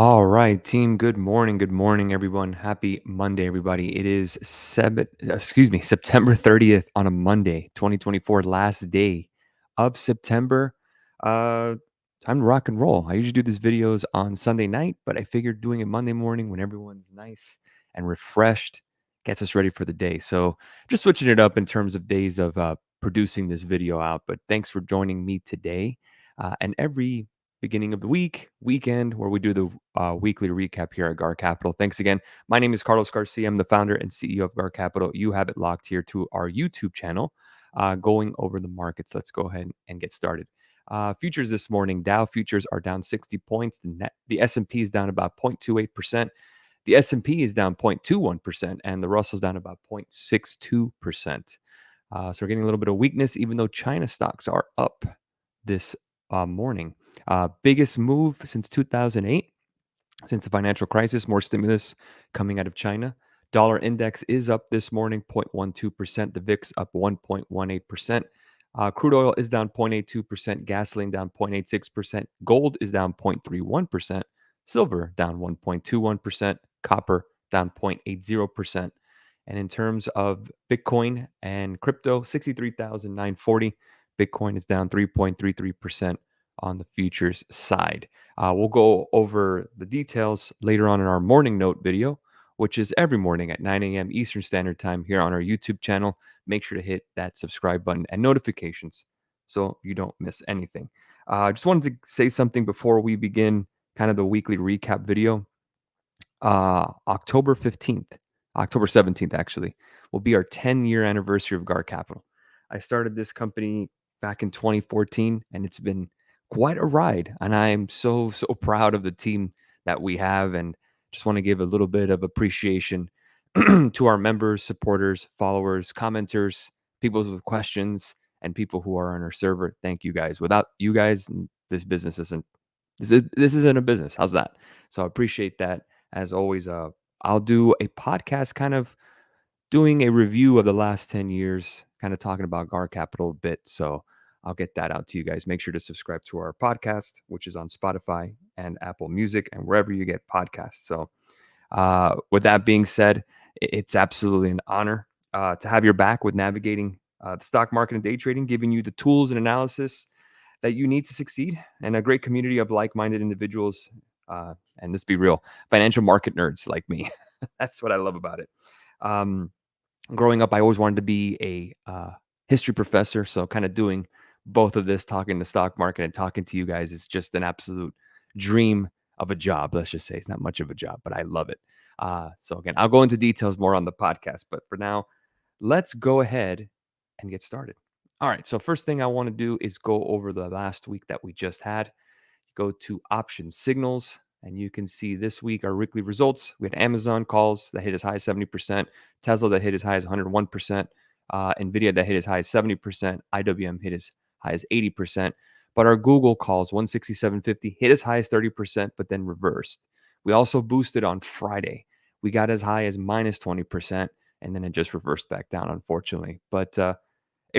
All right, team. Good morning. Good morning, everyone. Happy Monday, everybody. It is September 30th on a Monday, 2024, last day of September. Uh, Time to rock and roll. I usually do these videos on Sunday night, but I figured doing it Monday morning when everyone's nice and refreshed gets us ready for the day. So just switching it up in terms of days of producing this video out. But thanks for joining me today. And every beginning of the weekend, where we do the weekly recap here at GAR Capital. Thanks again. My name is Carlos Garcia. I'm the founder and CEO of GAR Capital. You have it locked here to our YouTube channel, going over the markets. Let's go ahead and get started. Futures this morning, Dow futures are down 60 points. The S&P is down about 0.28%. The S&P is down 0.21%, and the Russell's down about 0.62%. So we're getting a little bit of weakness, even though China stocks are up this morning. Biggest move since 2008, since the financial crisis, more stimulus coming out of China. Dollar index is up this morning, 0.12%. The VIX up 1.18%. Crude oil is down 0.82%. Gasoline down 0.86%. Gold is down 0.31%. Silver down 1.21%. Copper down 0.80%. And in terms of Bitcoin and crypto, 63,940. Bitcoin is down 3.33% on the futures side. We'll go over the details later on in our morning note video, which is every morning at 9 a.m. Eastern Standard Time here on our YouTube channel. Make sure to hit that subscribe button and notifications so you don't miss anything. I just wanted to say something before we begin kind of the weekly recap video. October 15th, October 17th, actually, will be our 10-year anniversary of GAR Capital. I started this company back in 2014, and it's been quite a ride. And I am so proud of the team that we have, and just want to give a little bit of appreciation to our members, supporters, followers, commenters, people with questions, and people who are on our server. Thank you guys. Without you guys, this business isn't this isn't a business. How's that? So I appreciate that. As always, I'll do a podcast kind of doing a review of the last 10 years, kind of talking about GAR Capital a bit. So I'll get that out to you guys. Make sure to subscribe to our podcast, which is on Spotify and Apple Music and wherever you get podcasts. So with that being said, it's absolutely an honor to have your back with navigating the stock market and day trading, giving you the tools and analysis that you need to succeed, and a great community of like-minded individuals. And let's be real, financial market nerds like me. That's what I love about it. Growing up, I always wanted to be a history professor. So kind of doing both of this, talking the stock market and talking to you guys, is just an absolute dream of a job. Let's just say it's not much of a job, but I love it. So again, I'll go into details more on the podcast, but for now, let's go ahead and get started. All right. So first thing I want to do is go over the last week that we just had. Go to option signals, and you can see this week our weekly results. We had Amazon calls that hit as high as 70%, Tesla that hit as high as 101%, Nvidia that hit as high as 70%, IWM hit as high as 80%. But our Google calls, 167.50, hit as high as 30%, but then reversed. We also boosted on Friday. We got as high as minus 20%, and then it just reversed back down, unfortunately. But a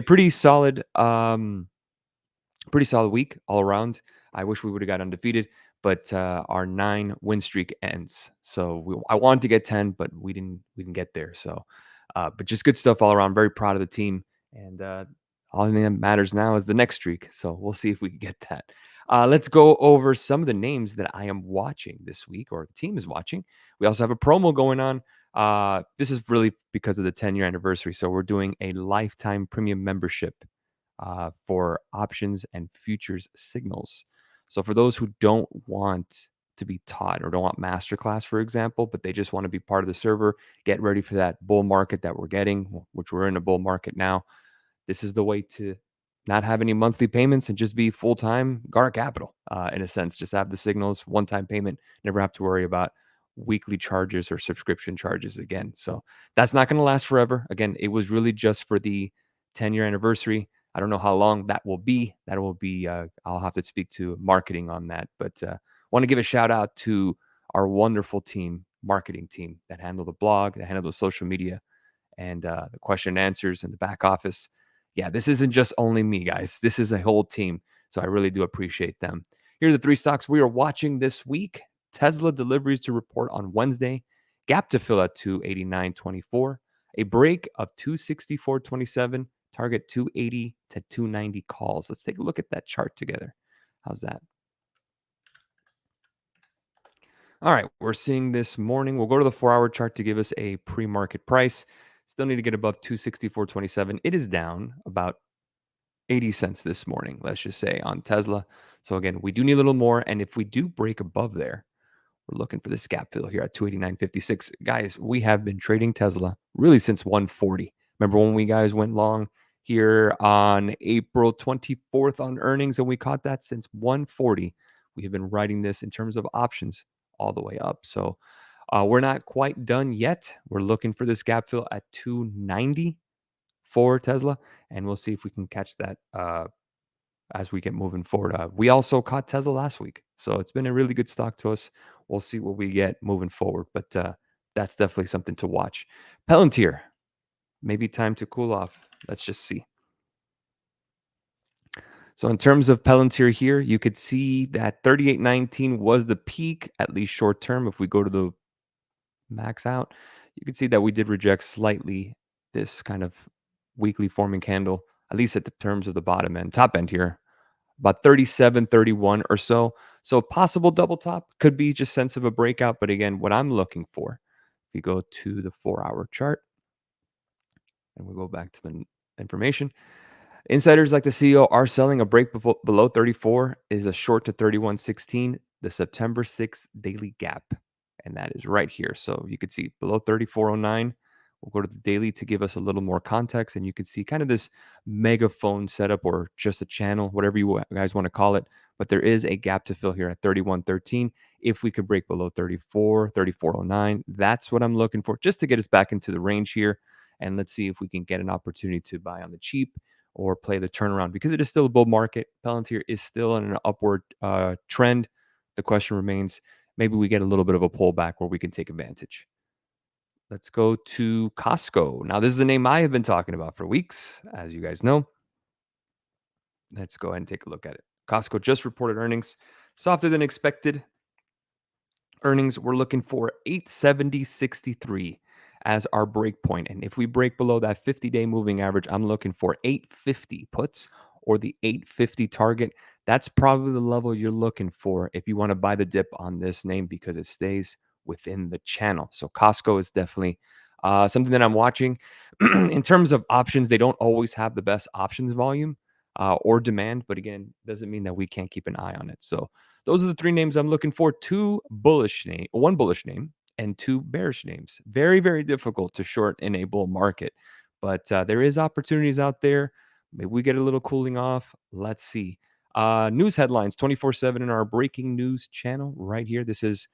pretty solid week all around. I wish we would have got undefeated, but our 9-win streak ends. So I wanted to get 10, but we didn't get there. So, but just good stuff all around. Very proud of the team, and all that matters now is the next streak. So we'll see if we can get that. Let's go over some of the names that I am watching this week, or the team is watching. We also have a promo going on. This is really because of the 10-year anniversary. So we're doing a lifetime premium membership for options and futures signals. So for those who don't want to be taught or don't want masterclass, for example, but they just want to be part of the server, get ready for that bull market that we're getting, which we're in a bull market now. This is the way to not have any monthly payments and just be full-time GAR Capital, in a sense. Just have the signals, one-time payment, never have to worry about weekly charges or subscription charges again. So that's not going to last forever. Again, it was really just for the 10-year anniversary. I don't know how long that will be. That will be, I'll have to speak to marketing on that. But want to give a shout out to our wonderful team, marketing team that handle the blog, that handle the social media, and the question and answers in the back office. Yeah, this isn't just only me, guys. This is a whole team. So I really do appreciate them. Here are the 3 stocks we are watching this week. Tesla deliveries to report on Wednesday. Gap to fill at 289.24. A break of 264.27. Target 280 to 290 calls. Let's take a look at that chart together. How's that? All right, we're seeing this morning. We'll go to the 4-hour chart to give us a pre-market price. Still need to get above 264.27. It is down about 80 cents this morning, let's just say, on Tesla. So again, we do need a little more. And if we do break above there, we're looking for this gap fill here at 289.56. Guys, we have been trading Tesla really since 140. Remember when we guys went long here on April 24th on earnings and we caught that since 140? We have been writing this in terms of options all the way up. So we're not quite done yet. We're looking for this gap fill at 290 for Tesla, and we'll see if we can catch that as we get moving forward. We also caught Tesla last week, so it's been a really good stock to us. We'll see what we get moving forward, but that's definitely something to watch. Palantir, maybe time to cool off. Let's just see. So in terms of Palantir here, you could see that 38.19 was the peak, at least short term. If we go to the max out, you can see that we did reject slightly this kind of weekly forming candle, at least at the terms of the bottom end, top end here, about 37.31 or so. So possible double top, could be just sense of a breakout. But again, what I'm looking for, if you go to the 4-hour chart and we go back to the information, insiders like the CEO are selling. A break below 34 is a short to 31.16, the September 6th daily gap. And that is right here. So you could see below 34.09. We'll go to the daily to give us a little more context. And you can see kind of this megaphone setup or just a channel, whatever you guys want to call it. But there is a gap to fill here at 31.13. If we could break below 34, 34.09, that's what I'm looking for, just to get us back into the range here. And let's see if we can get an opportunity to buy on the cheap or play the turnaround, because it is still a bull market. Palantir is still in an upward trend. The question remains, maybe we get a little bit of a pullback where we can take advantage. Let's go to Costco. Now, this is a name I have been talking about for weeks, as you guys know. Let's go ahead and take a look at it. Costco just reported earnings, softer than expected. Earnings, we're looking for 870.63 as our break point. And if we break below that 50-day moving average, I'm looking for 850 puts or the 850 target. That's probably the level you're looking for if you want to buy the dip on this name, because it stays within the channel. So Costco is definitely something that I'm watching. In terms of options, they don't always have the best options volume or demand, but again, doesn't mean that we can't keep an eye on it. So those are the three names I'm looking for. One bullish name and two bearish names. Very, very difficult to short in a bull market, but there is opportunities out there. Maybe we get a little cooling off. Let's see. News headlines 24/7 in our breaking news channel right here. This is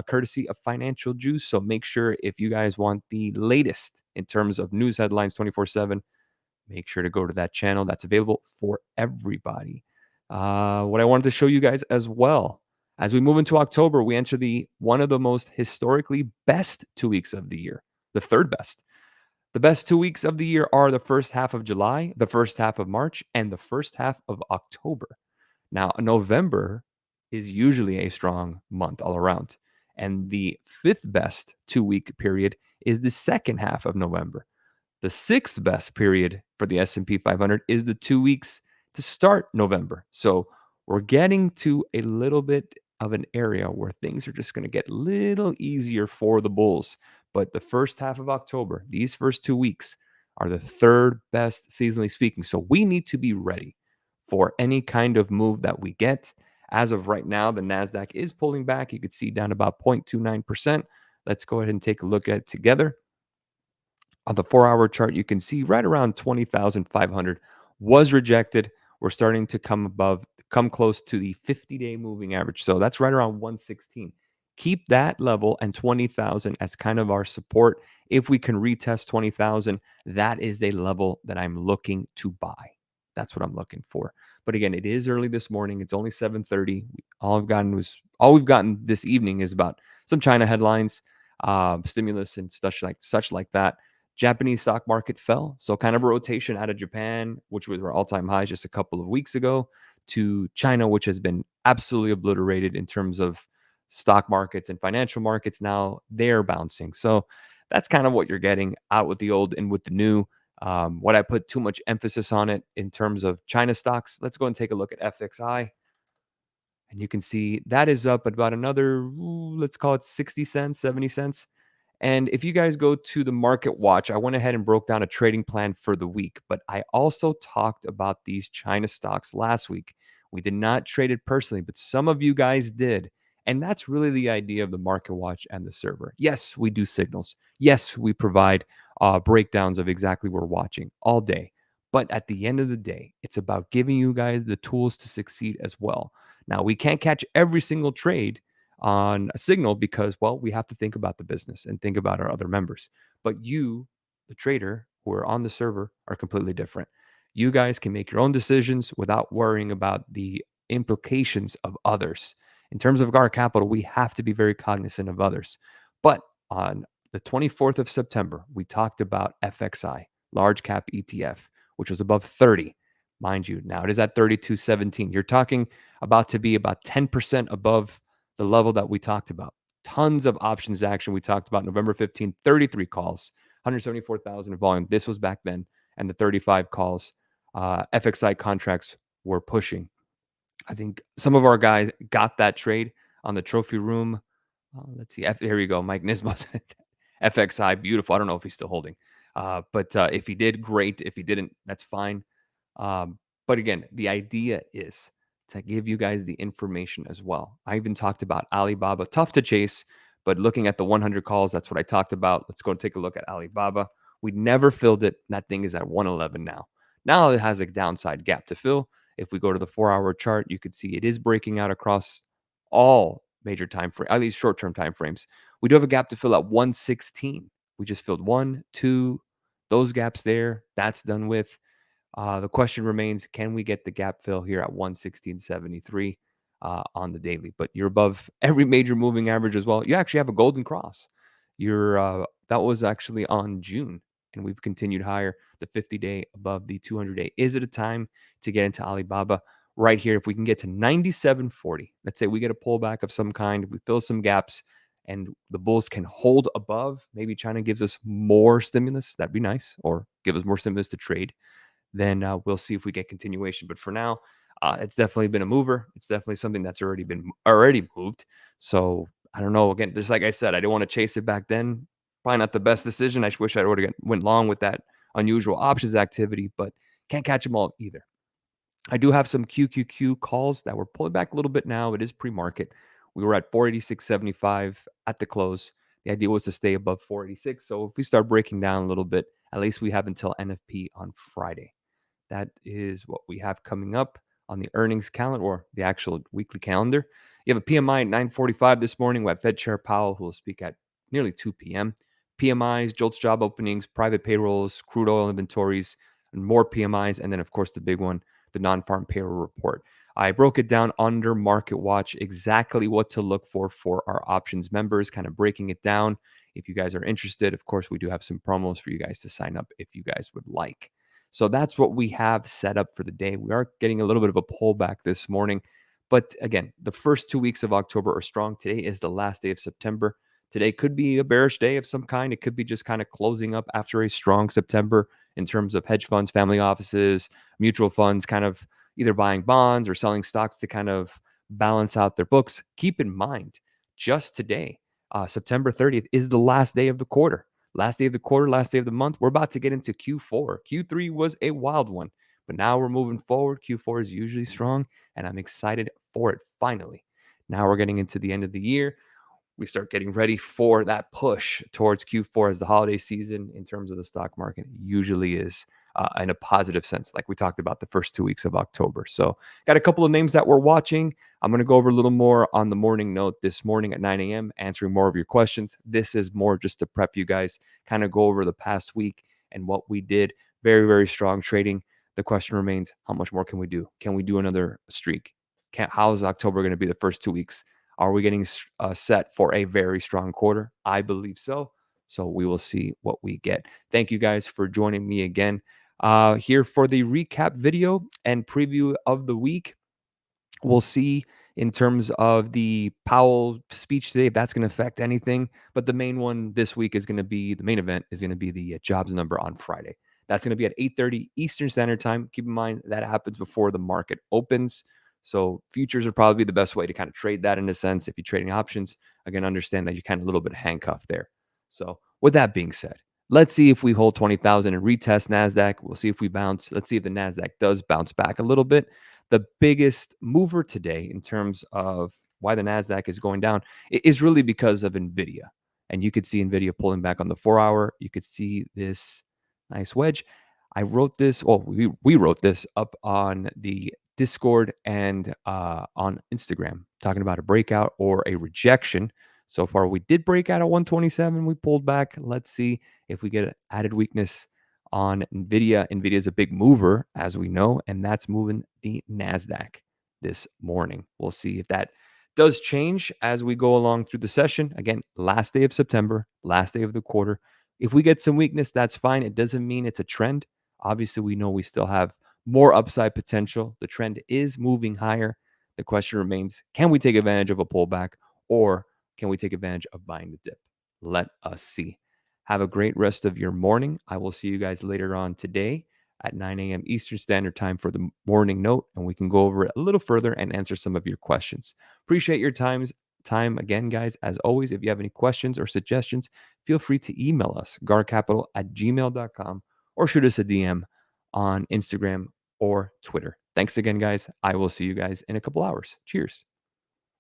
courtesy of Financial Juice. So make sure, if you guys want the latest in terms of news headlines 24/7, make sure to go to that channel. That's available for everybody. What I wanted to show you guys as well, as we move into October, we enter the one of the most historically best 2 weeks of the year, the third best. The best 2 weeks of the year are the first half of July, the first half of March, and the first half of October. Now, November is usually a strong month all around. And the fifth best 2 week period is the second half of November. The sixth best period for the S&P 500 is the 2 weeks to start November. So we're getting to a little bit of an area where things are just going to get a little easier for the bulls. But the first half of October, these first 2 weeks, are the third best seasonally speaking. So we need to be ready for any kind of move that we get. As of right now, the NASDAQ is pulling back. You could see down about 0.29%. Let's go ahead and take a look at it together. On the 4-hour chart, you can see right around 20,500 was rejected. We're starting to come close to the 50-day moving average. So that's right around 116. Keep that level and 20,000 as kind of our support. If we can retest 20,000, that is a level that I'm looking to buy. That's what I'm looking for. But again, it is early this morning. It's only 7:30. All we've gotten this evening is about some China headlines, stimulus and such like that. Japanese stock market fell. So kind of a rotation out of Japan, which was our all-time highs just a couple of weeks ago, to China, which has been absolutely obliterated in terms of stock markets and financial markets now they're bouncing. So that's kind of what you're getting out with the old and with the new. What I put too much emphasis on it in terms of China stocks. Let's go and take a look at FXI. And you can see that is up about another, let's call it 60 cents, 70 cents. And if you guys go to the market watch, I went ahead and broke down a trading plan for the week, but I also talked about these China stocks last week. We did not trade it personally, but some of you guys did. And that's really the idea of the market watch and the server. Yes, we do signals. Yes, we provide breakdowns of exactly what we're watching all day. But at the end of the day, it's about giving you guys the tools to succeed as well. Now, we can't catch every single trade on a signal because, well, we have to think about the business and think about our other members. But you, the trader who are on the server, are completely different. You guys can make your own decisions without worrying about the implications of others. In terms of GAR Capital, we have to be very cognizant of others. But on the 24th of September, we talked about FXI, large cap ETF, which was above 30. Mind you, now it is at 32.17. You're talking about to be about 10% above the level that we talked about. Tons of options action. We talked about November 15th, 33 calls, 174,000 in volume. This was back then. And the 35 calls, FXI contracts were pushing. I think some of our guys got that trade on the trophy room. Let's see. Here you go. Mike Nisbos, FXI, beautiful. I don't know if he's still holding. But if he did, great. If he didn't, that's fine. But again, the idea is to give you guys the information as well. I even talked about Alibaba, tough to chase, but looking at the 100 calls, that's what I talked about. Let's go and take a look at Alibaba. We never filled it. That thing is at 111 now. Now it has a downside gap to fill. If we go to the 4-hour chart, you could see it is breaking out across all major time frame, at least short-term time frames. We do have a gap to fill at 116. We just filled one, two, those gaps there. That's done with. The question remains, can we get the gap fill here at 116.73 on the daily? But you're above every major moving average as well. You actually have a golden cross. That was actually on June, and we've continued higher. The 50-day above the 200-day. Is it a time to get into Alibaba? Right here, if we can get to 97.40, let's say we get a pullback of some kind, we fill some gaps, and the bulls can hold above. Maybe China gives us more stimulus. That'd be nice, or give us more stimulus to trade. Then we'll see if we get continuation. But for now, it's definitely been a mover. It's definitely something that's already moved. So I don't know. Again, just like I said, I didn't want to chase it back then. Probably not the best decision. I wish I would have went long with that unusual options activity, but can't catch them all either. I do have some QQQ calls that were pulling back a little bit now. It is pre-market. We were at 486.75 at the close. The idea was to stay above 486. So if we start breaking down a little bit, at least we have until NFP on Friday. That is what we have coming up on the earnings calendar or the actual weekly calendar. You have a PMI at 9:45 this morning. We have Fed Chair Powell, who will speak at nearly 2 p.m. PMIs, JOLTS job openings, private payrolls, crude oil inventories, and more PMIs. And then, of course, the big one, the non-farm payroll report. I broke it down under Market Watch, exactly what to look for our options members, kind of breaking it down. If you guys are interested, of course, we do have some promos for you guys to sign up if you guys would like. So that's what we have set up for the day. We are getting a little bit of a pullback this morning. But again, the first 2 weeks of October are strong. Today is the last day of September. Today could be a bearish day of some kind. It could be just kind of closing up after a strong September in terms of hedge funds, family offices, mutual funds, kind of either buying bonds or selling stocks to kind of balance out their books. Keep in mind, just today, September 30th is the last day of the quarter. Last day of the quarter, last day of the month. We're about to get into Q4. Q3 was a wild one, but now we're moving forward. Q4 is usually strong, and I'm excited for it finally. Now we're getting into the end of the year. We start getting ready for that push towards Q4 as the holiday season in terms of the stock market usually is in a positive sense, like we talked about the first 2 weeks of October. So got a couple of names that we're watching. I'm going to go over a little more on the morning note this morning at 9 a.m., answering more of your questions. This is more just to prep you guys, kind of go over the past week and what we did. Very, very strong trading. The question remains, how much more can we do? Can we do another streak? How is October going to be the first 2 weeks? Are we getting set for a very strong quarter? I believe so. So we will see what we get. Thank you guys for joining me again here for the recap video and preview of the week. We'll see in terms of the Powell speech today, if that's going to affect anything. But the main one this week is going to be the main event is going to be the jobs number on Friday. That's going to be at 8:30 Eastern Standard Time. Keep in mind that happens before the market opens. So futures are probably the best way to kind of trade that in a sense. If you're trading options, again, understand that you're kind of a little bit handcuffed there. So with that being said, let's see if we hold 20,000 and retest NASDAQ. We'll see if we bounce. Let's see if the NASDAQ does bounce back a little bit. The biggest mover today in terms of why the NASDAQ is going down is really because of NVIDIA. And you could see NVIDIA pulling back on the 4 hour. You could see this nice wedge. I wrote this, well, we wrote this up on the Discord and on Instagram, talking about a breakout or a rejection. So far, we did break out at 127. We pulled back. Let's see if we get added weakness on NVIDIA. NVIDIA is a big mover, as we know, and that's moving the NASDAQ this morning. We'll see if that does change as we go along through the session. Again, last day of September, last day of the quarter. If we get some weakness, that's fine. It doesn't mean it's a trend. Obviously, we know we still have more upside potential. The trend is moving higher. The question remains, can we take advantage of a pullback, or can we take advantage of buying the dip? Let us see. Have a great rest of your morning. I will see you guys later on today at 9 a.m. Eastern Standard Time for the morning note, and we can go over it a little further and answer some of your questions. Appreciate your time again, guys. As always, if you have any questions or suggestions, feel free to email us, garcapital@gmail.com, or shoot us a DM on Instagram or Twitter. Thanks again, guys. I will see you guys in a couple hours. Cheers.